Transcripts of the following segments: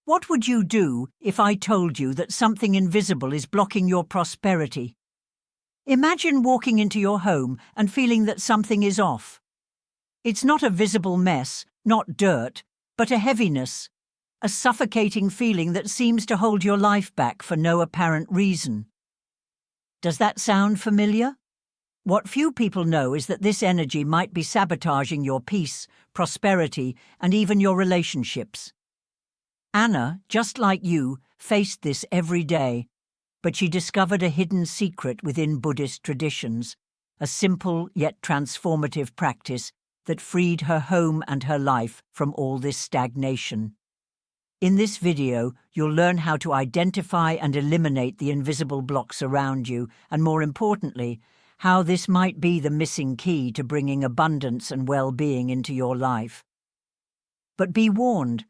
What would you do if I told you that something invisible is blocking your prosperity? Imagine walking into your home and feeling that something is off. It's not a visible mess, not dirt, but a heaviness, a suffocating feeling that seems to hold your life back for no apparent reason. Does that sound familiar? What few people know is that this energy might be sabotaging your peace, prosperity, and even your relationships. Anna, just like you, faced this every day, but she discovered a hidden secret within Buddhist traditions, a simple yet transformative practice that freed her home and her life from all this stagnation. In this video, you'll learn how to identify and eliminate the invisible blocks around you, and more importantly, how this might be the missing key to bringing abundance and well-being into your life. But be warned,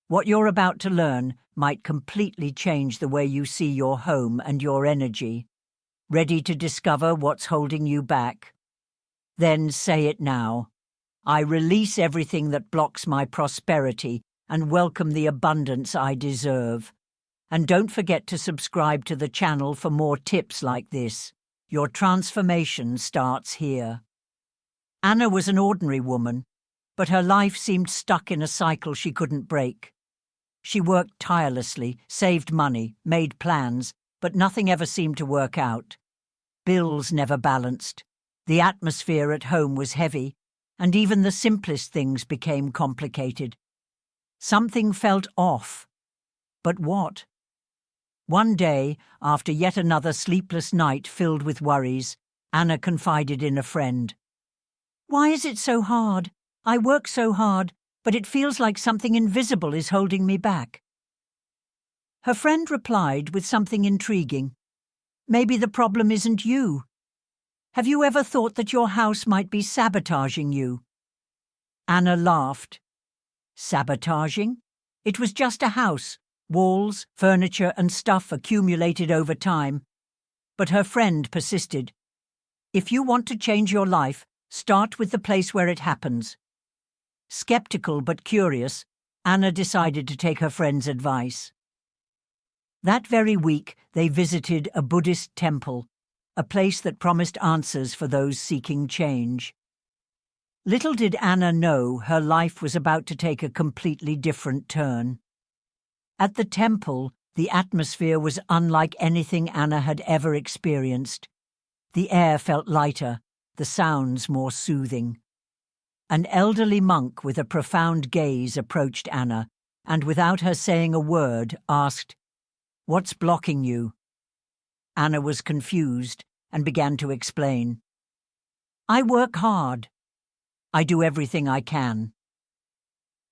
what you're about to learn might completely change the way you see your home and your energy. Ready to discover what's holding you back? Then say it now. I release everything that blocks my prosperity and welcome the abundance I deserve. And don't forget to subscribe to the channel for more tips like this. Your transformation starts here. Anna was an ordinary woman, but her life seemed stuck in a cycle she couldn't break. She worked tirelessly, saved money, made plans, but nothing ever seemed to work out. Bills never balanced. The atmosphere at home was heavy, and even the simplest things became complicated. Something felt off. But what? One day, after yet another sleepless night filled with worries, Anna confided in a friend. "Why is it so hard? I work so hard, but it feels like something invisible is holding me back." Her friend replied with something intriguing. "Maybe the problem isn't you. Have you ever thought that your house might be sabotaging you?" Anna laughed. Sabotaging? It was just a house, walls, furniture, and stuff accumulated over time. But her friend persisted. "If you want to change your life, start with the place where it happens." Skeptical but curious, Anna decided to take her friend's advice. That very week, they visited a Buddhist temple, a place that promised answers for those seeking change. Little did Anna know her life was about to take a completely different turn. At the temple, the atmosphere was unlike anything Anna had ever experienced. The air felt lighter, the sounds more soothing. An elderly monk with a profound gaze approached Anna, and without her saying a word, asked, "What's blocking you?" Anna was confused and began to explain. "I work hard. I do everything I can."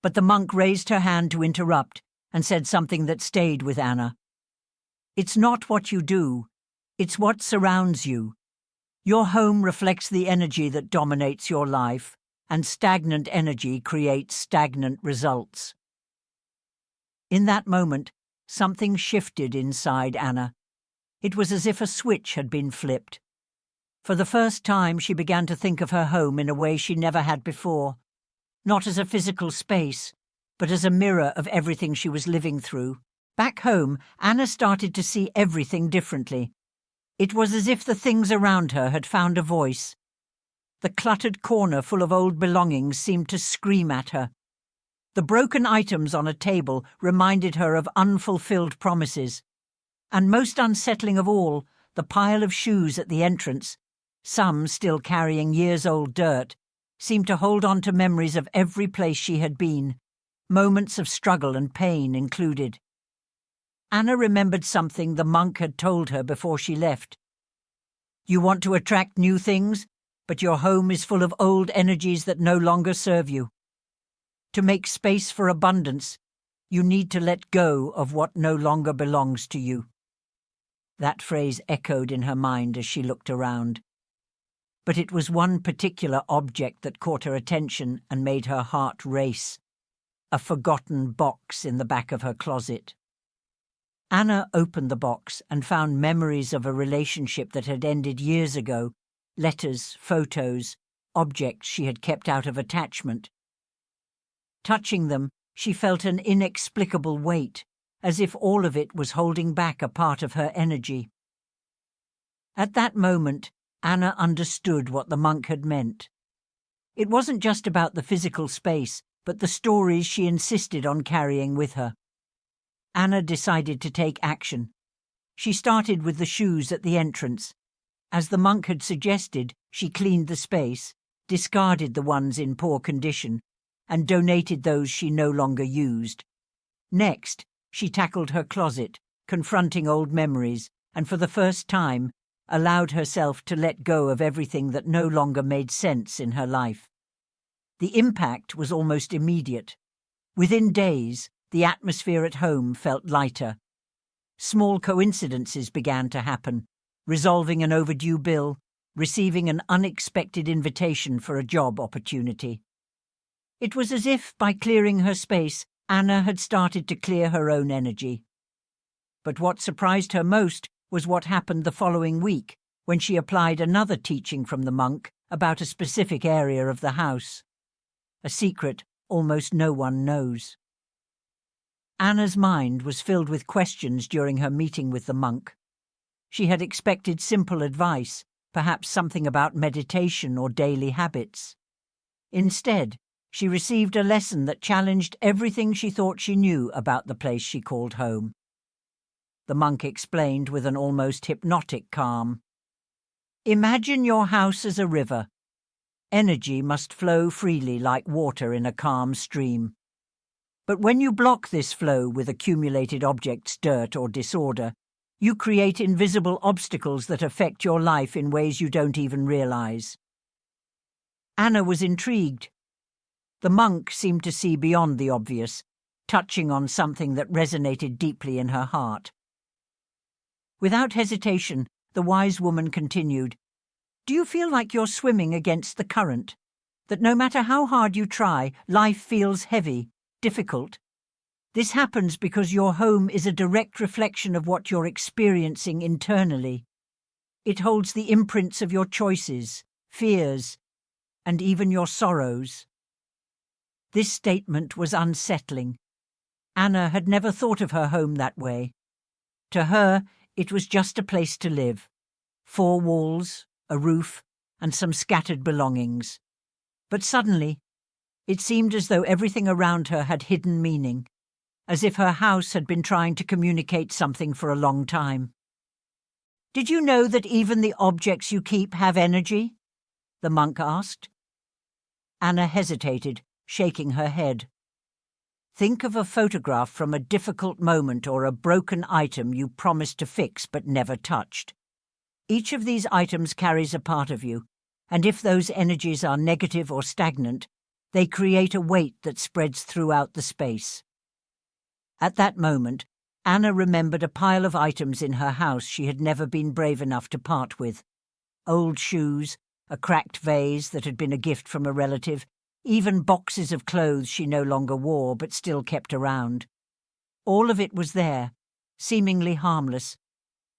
But the monk raised her hand to interrupt and said something that stayed with Anna. "It's not what you do, it's what surrounds you. Your home reflects the energy that dominates your life, and stagnant energy creates stagnant results." In that moment, something shifted inside Anna. It was as if a switch had been flipped. For the first time, she began to think of her home in a way she never had before, not as a physical space, but as a mirror of everything she was living through. Back home, Anna started to see everything differently. It was as if the things around her had found a voice. The cluttered corner full of old belongings seemed to scream at her. The broken items on a table reminded her of unfulfilled promises. And most unsettling of all, the pile of shoes at the entrance, some still carrying years-old dirt, seemed to hold on to memories of every place she had been, moments of struggle and pain included. Anna remembered something the monk had told her before she left. "You want to attract new things, but your home is full of old energies that no longer serve you. To make space for abundance, you need to let go of what no longer belongs to you." That phrase echoed in her mind as she looked around. But it was one particular object that caught her attention and made her heart race. A forgotten box in the back of her closet. Anna opened the box and found memories of a relationship that had ended years ago, letters, photos, objects she had kept out of attachment. Touching them, She felt an inexplicable weight, as if all of it was holding back a part of her energy. At that moment, Anna understood what the monk had meant. It wasn't just about the physical space, but the stories she insisted on carrying with her. Anna decided to take action. She started with the shoes at the entrance. As the monk had suggested, she cleaned the space, discarded the ones in poor condition, and donated those she no longer used. Next, she tackled her closet, confronting old memories, and for the first time, allowed herself to let go of everything that no longer made sense in her life. The impact was almost immediate. Within days, the atmosphere at home felt lighter. Small coincidences began to happen, resolving an overdue bill, receiving an unexpected invitation for a job opportunity. It was as if, by clearing her space, Anna had started to clear her own energy. But what surprised her most was what happened the following week, when she applied another teaching from the monk about a specific area of the house. A secret almost no one knows. Anna's mind was filled with questions during her meeting with the monk. She had expected simple advice, perhaps something about meditation or daily habits. Instead, she received a lesson that challenged everything she thought she knew about the place she called home. The monk explained with an almost hypnotic calm. Imagine your house as a river. Energy must flow freely like water in a calm stream. But when you block this flow with accumulated objects, dirt, or disorder, you create invisible obstacles that affect your life in ways you don't even realize. Anna was intrigued. The monk seemed to see beyond the obvious, touching on something that resonated deeply in her heart. Without hesitation, the wise woman continued, "Do you feel like you're swimming against the current? That no matter how hard you try, life feels heavy, difficult? This happens because your home is a direct reflection of what you're experiencing internally. It holds the imprints of your choices, fears, and even your sorrows." This statement was unsettling. Anna had never thought of her home that way. To her, it was just a place to live. 4 walls, a roof, and some scattered belongings. But suddenly, it seemed as though everything around her had hidden meaning, as if her house had been trying to communicate something for a long time. "Did you know that even the objects you keep have energy?" the monk asked. Anna hesitated, shaking her head. Think of a photograph from a difficult moment or a broken item you promised to fix but never touched. Each of these items carries a part of you, and if those energies are negative or stagnant, they create a weight that spreads throughout the space. At that moment, Anna remembered a pile of items in her house she had never been brave enough to part with. Old shoes, a cracked vase that had been a gift from a relative, even boxes of clothes she no longer wore but still kept around. All of it was there, seemingly harmless,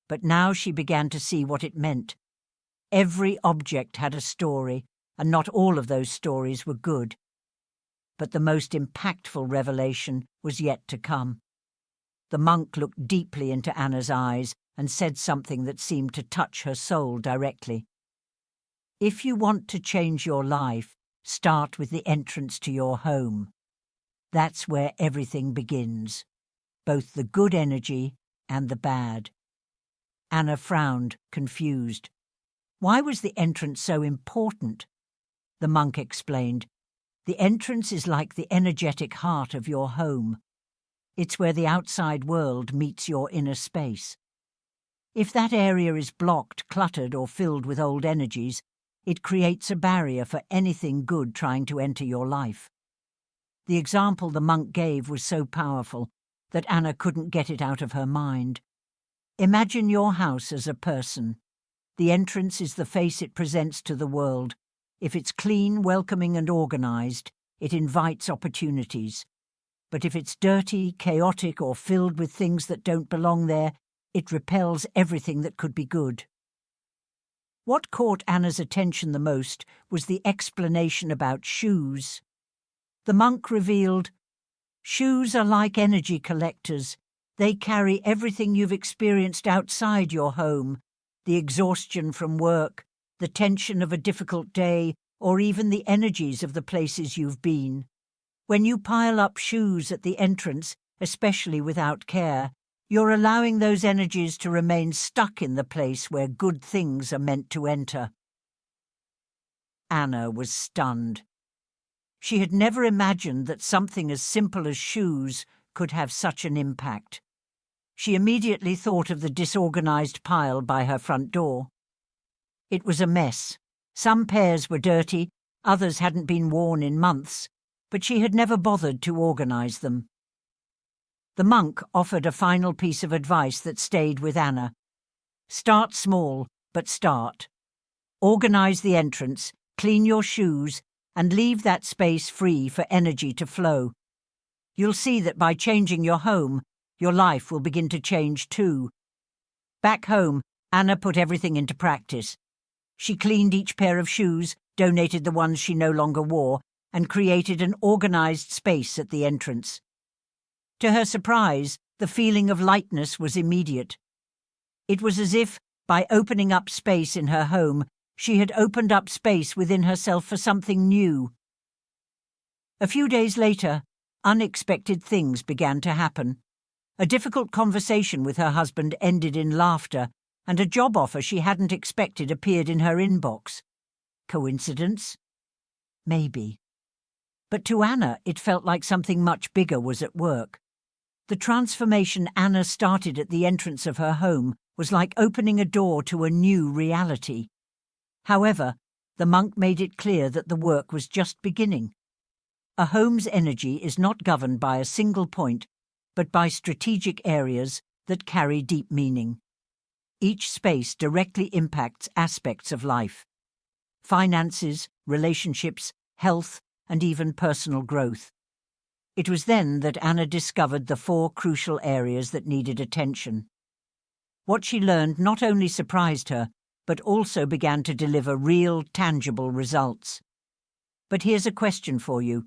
but now she began to see what it meant. Every object had a story, and not all of those stories were good. But the most impactful revelation was yet to come. The monk looked deeply into Anna's eyes and said something that seemed to touch her soul directly. If you want to change your life, start with the entrance to your home. That's where everything begins, both the good energy and the bad. Anna frowned, confused. Why was the entrance so important? The monk explained. The entrance is like the energetic heart of your home. It's where the outside world meets your inner space. If that area is blocked, cluttered, or filled with old energies, it creates a barrier for anything good trying to enter your life. The example the monk gave was so powerful that Anna couldn't get it out of her mind. Imagine your house as a person. The entrance is the face it presents to the world. If it's clean, welcoming, and organized, it invites opportunities. But if it's dirty, chaotic, or filled with things that don't belong there, it repels everything that could be good. What caught Anna's attention the most was the explanation about shoes. The monk revealed, Shoes are like energy collectors. They carry everything you've experienced outside your home, the exhaustion from work, the tension of a difficult day, or even the energies of the places you've been. When you pile up shoes at the entrance, especially without care, you're allowing those energies to remain stuck in the place where good things are meant to enter. Anna was stunned. She had never imagined that something as simple as shoes could have such an impact. She immediately thought of the disorganized pile by her front door. It was a mess. Some pairs were dirty, others hadn't been worn in months, but she had never bothered to organize them. The monk offered a final piece of advice that stayed with Anna. Start small, but start. Organize the entrance, clean your shoes, and leave that space free for energy to flow. You'll see that by changing your home, your life will begin to change too. Back home, Anna put everything into practice. She cleaned each pair of shoes, donated the ones she no longer wore, and created an organized space at the entrance. To her surprise, the feeling of lightness was immediate. It was as if, by opening up space in her home, she had opened up space within herself for something new. A few days later, unexpected things began to happen. A difficult conversation with her husband ended in laughter, and a job offer she hadn't expected appeared in her inbox. Coincidence? Maybe. But to Anna, it felt like something much bigger was at work. The transformation Anna started at the entrance of her home was like opening a door to a new reality. However, the monk made it clear that the work was just beginning. A home's energy is not governed by a single point, but by strategic areas that carry deep meaning. Each space directly impacts aspects of life: finances, relationships, health, and even personal growth. It was then that Anna discovered the 4 crucial areas that needed attention. What she learned not only surprised her, but also began to deliver real, tangible results. But here's a question for you.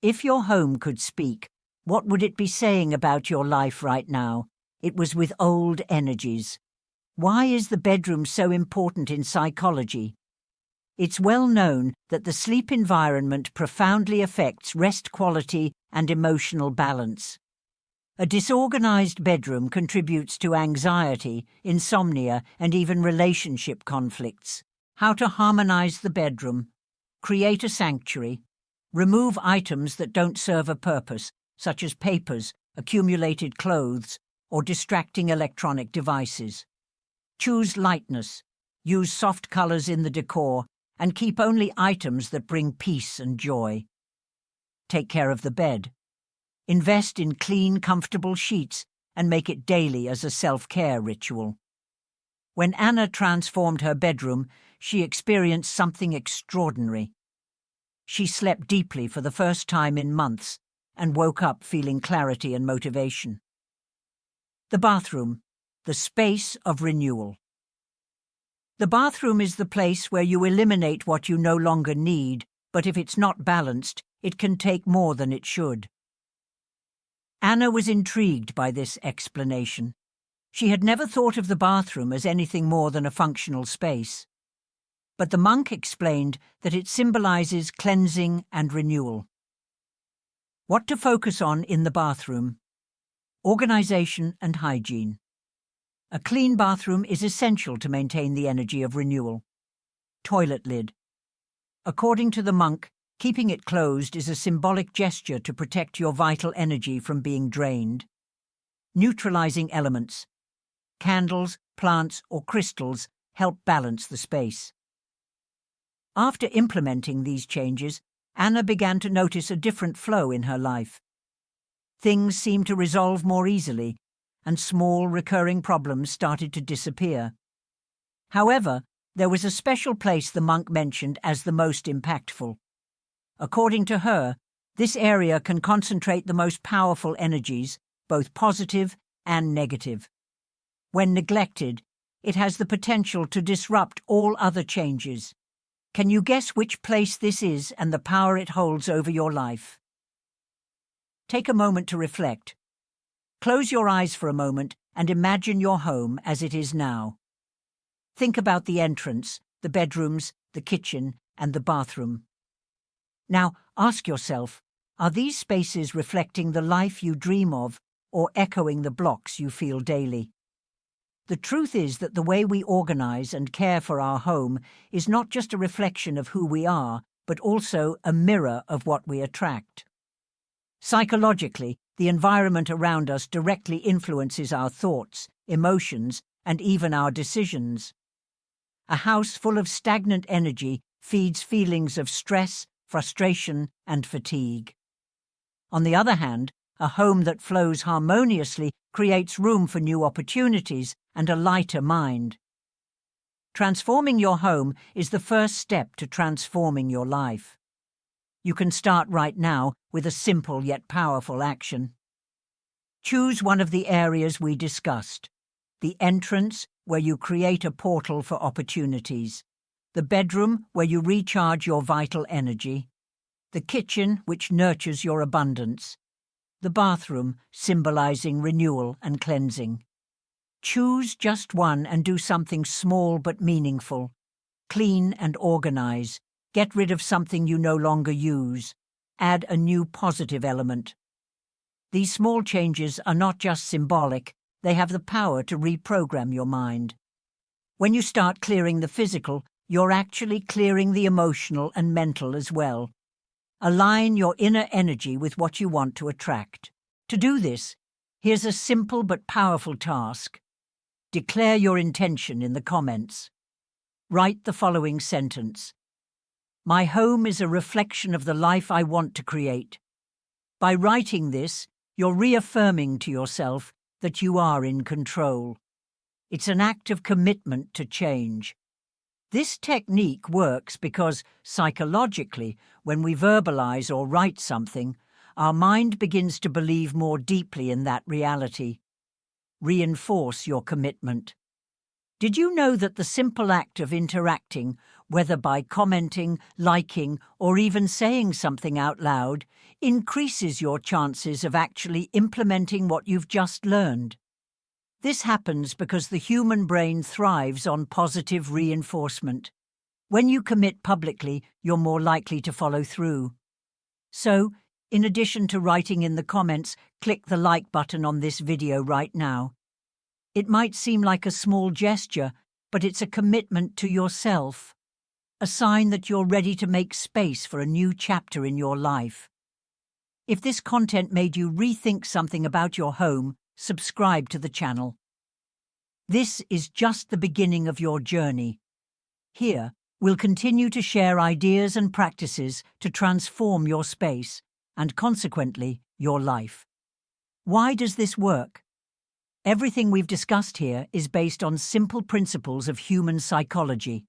If your home could speak, what would it be saying about your life right now? It was with old energies. Why is the bedroom so important in psychology? It's well known that the sleep environment profoundly affects rest quality and emotional balance. A disorganized bedroom contributes to anxiety, insomnia, and even relationship conflicts. How to harmonize the bedroom. Create a sanctuary. Remove items that don't serve a purpose, such as papers, accumulated clothes, or distracting electronic devices. Choose lightness. Use soft colors in the decor, and keep only items that bring peace and joy. Take care of the bed. Invest in clean, comfortable sheets and make it daily as a self-care ritual. When Anna transformed her bedroom, she experienced something extraordinary. She slept deeply for the first time in months and woke up feeling clarity and motivation. The bathroom, the space of renewal. The bathroom is the place where you eliminate what you no longer need, but if it's not balanced, it can take more than it should. Anna was intrigued by this explanation. She had never thought of the bathroom as anything more than a functional space. But the monk explained that it symbolizes cleansing and renewal. What to focus on in the bathroom? Organization and hygiene. A clean bathroom is essential to maintain the energy of renewal. Toilet lid. According to the monk, keeping it closed is a symbolic gesture to protect your vital energy from being drained. Neutralizing elements. Candles, plants, or crystals help balance the space. After implementing these changes, Anna began to notice a different flow in her life. Things seemed to resolve more easily, and small recurring problems started to disappear. However, there was a special place the monk mentioned as the most impactful. According to her, this area can concentrate the most powerful energies, both positive and negative. When neglected, it has the potential to disrupt all other changes. Can you guess which place this is and the power it holds over your life? take a moment to reflect. Close your eyes for a moment and imagine your home as it is now. Think about the entrance, the bedrooms, the kitchen, and the bathroom. Now, ask yourself, are these spaces reflecting the life you dream of or echoing the blocks you feel daily? The truth is that the way we organize and care for our home is not just a reflection of who we are, but also a mirror of what we attract. Psychologically, the environment around us directly influences our thoughts, emotions, and even our decisions. A house full of stagnant energy feeds feelings of stress, frustration, and fatigue. On the other hand, a home that flows harmoniously creates room for new opportunities and a lighter mind. Transforming your home is the first step to transforming your life. You can start right now with a simple yet powerful action. Choose one of the areas we discussed: the entrance, where you create a portal for opportunities; the bedroom, where you recharge your vital energy; the kitchen, which nurtures your abundance; the bathroom, symbolizing renewal and cleansing. Choose just one and do something small but meaningful. Clean and organize. Get rid of something you no longer use. Add a new positive element. These small changes are not just symbolic, they have the power to reprogram your mind. When you start clearing the physical, you're actually clearing the emotional and mental as well. Align your inner energy with what you want to attract. To do this, here's a simple but powerful task. Declare your intention in the comments. Write the following sentence: "My home is a reflection of the life I want to create." By writing this, you're reaffirming to yourself that you are in control. It's an act of commitment to change. This technique works because, psychologically, when we verbalize or write something, our mind begins to believe more deeply in that reality. Reinforce your commitment. Did you know that the simple act of interacting, whether by commenting, liking, or even saying something out loud, increases your chances of actually implementing what you've just learned? This happens because the human brain thrives on positive reinforcement. When you commit publicly, you're more likely to follow through. So, in addition to writing in the comments, click the like button on this video right now. It might seem like a small gesture, but it's a commitment to yourself. A sign that you're ready to make space for a new chapter in your life. If this content made you rethink something about your home, subscribe to the channel. This is just the beginning of your journey. Here, we'll continue to share ideas and practices to transform your space, and consequently, your life. Why does this work? Everything we've discussed here is based on simple principles of human psychology.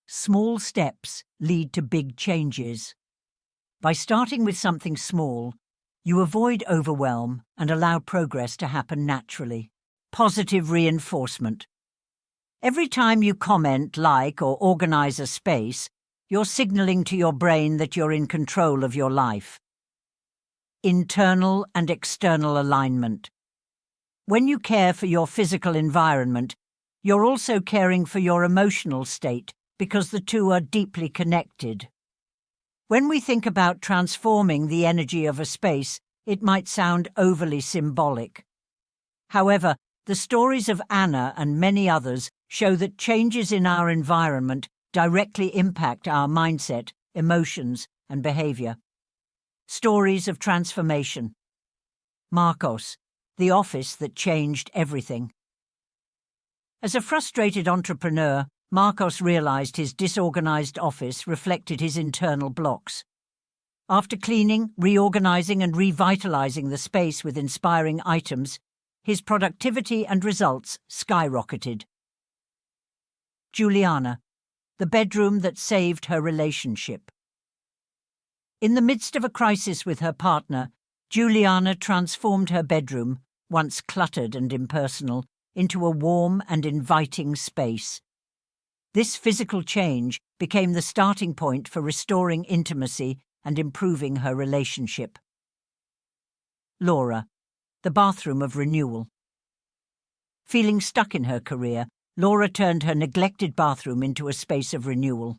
Small steps lead to big changes. By starting with something small, you avoid overwhelm and allow progress to happen naturally. Positive reinforcement. Every time you comment, like, or organize a space, you're signaling to your brain that you're in control of your life. Internal and external alignment. When you care for your physical environment, you're also caring for your emotional state because the two are deeply connected. When we think about transforming the energy of a space, it might sound overly symbolic. However, the stories of Anna and many others show that changes in our environment directly impact our mindset, emotions, and behavior. Stories of transformation. Marcos, the office that changed everything. As a frustrated entrepreneur, Marcos realized his disorganized office reflected his internal blocks. After cleaning, reorganizing, and revitalizing the space with inspiring items, his productivity and results skyrocketed. Juliana, the bedroom that saved her relationship. In the midst of a crisis with her partner, Juliana transformed her bedroom, once cluttered and impersonal, into a warm and inviting space. This physical change became the starting point for restoring intimacy and improving her relationship. Laura, the bathroom of renewal. Feeling stuck in her career, Laura turned her neglected bathroom into a space of renewal.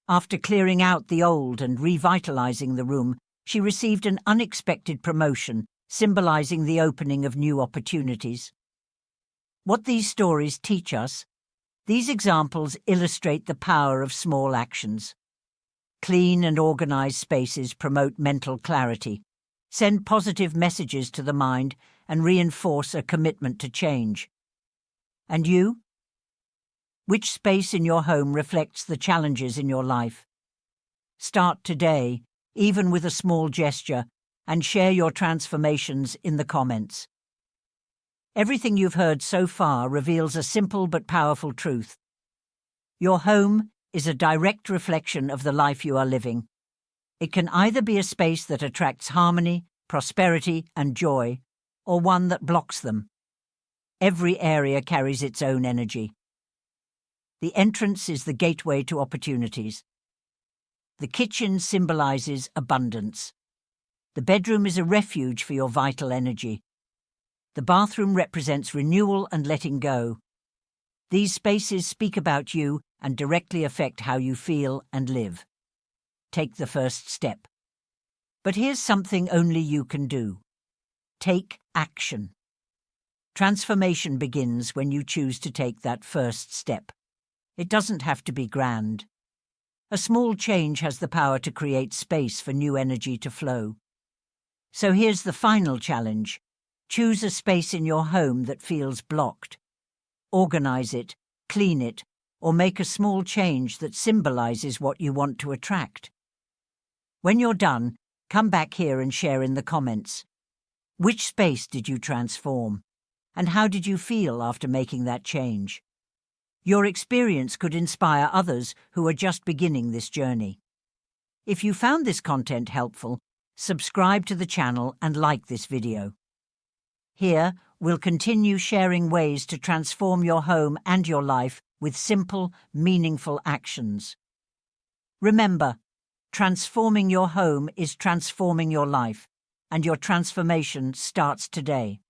After clearing out the old and revitalizing the room, she received an unexpected promotion, symbolizing the opening of new opportunities. What these stories teach us: these examples illustrate the power of small actions. Clean and organized spaces promote mental clarity, send positive messages to the mind, and reinforce a commitment to change. And you? Which space in your home reflects the challenges in your life? Start today, even with a small gesture, and share your transformations in the comments. Everything you've heard so far reveals a simple but powerful truth. Your home is a direct reflection of the life you are living. It can either be a space that attracts harmony, prosperity, and joy, or one that blocks them. Every area carries its own energy. The entrance is the gateway to opportunities. The kitchen symbolizes abundance. The bedroom is a refuge for your vital energy. The bathroom represents renewal and letting go. These spaces speak about you and directly affect how you feel and live. Take the first step. But here's something only you can do. Take action. Transformation begins when you choose to take that first step. It doesn't have to be grand. A small change has the power to create space for new energy to flow. So here's the final challenge. Choose a space in your home that feels blocked. Organize it, clean it, or make a small change that symbolizes what you want to attract. When you're done, come back here and share in the comments. Which space did you transform? And how did you feel after making that change? Your experience could inspire others who are just beginning this journey. If you found this content helpful, subscribe to the channel and like this video. Here, we'll continue sharing ways to transform your home and your life with simple, meaningful actions. Remember, transforming your home is transforming your life, and your transformation starts today.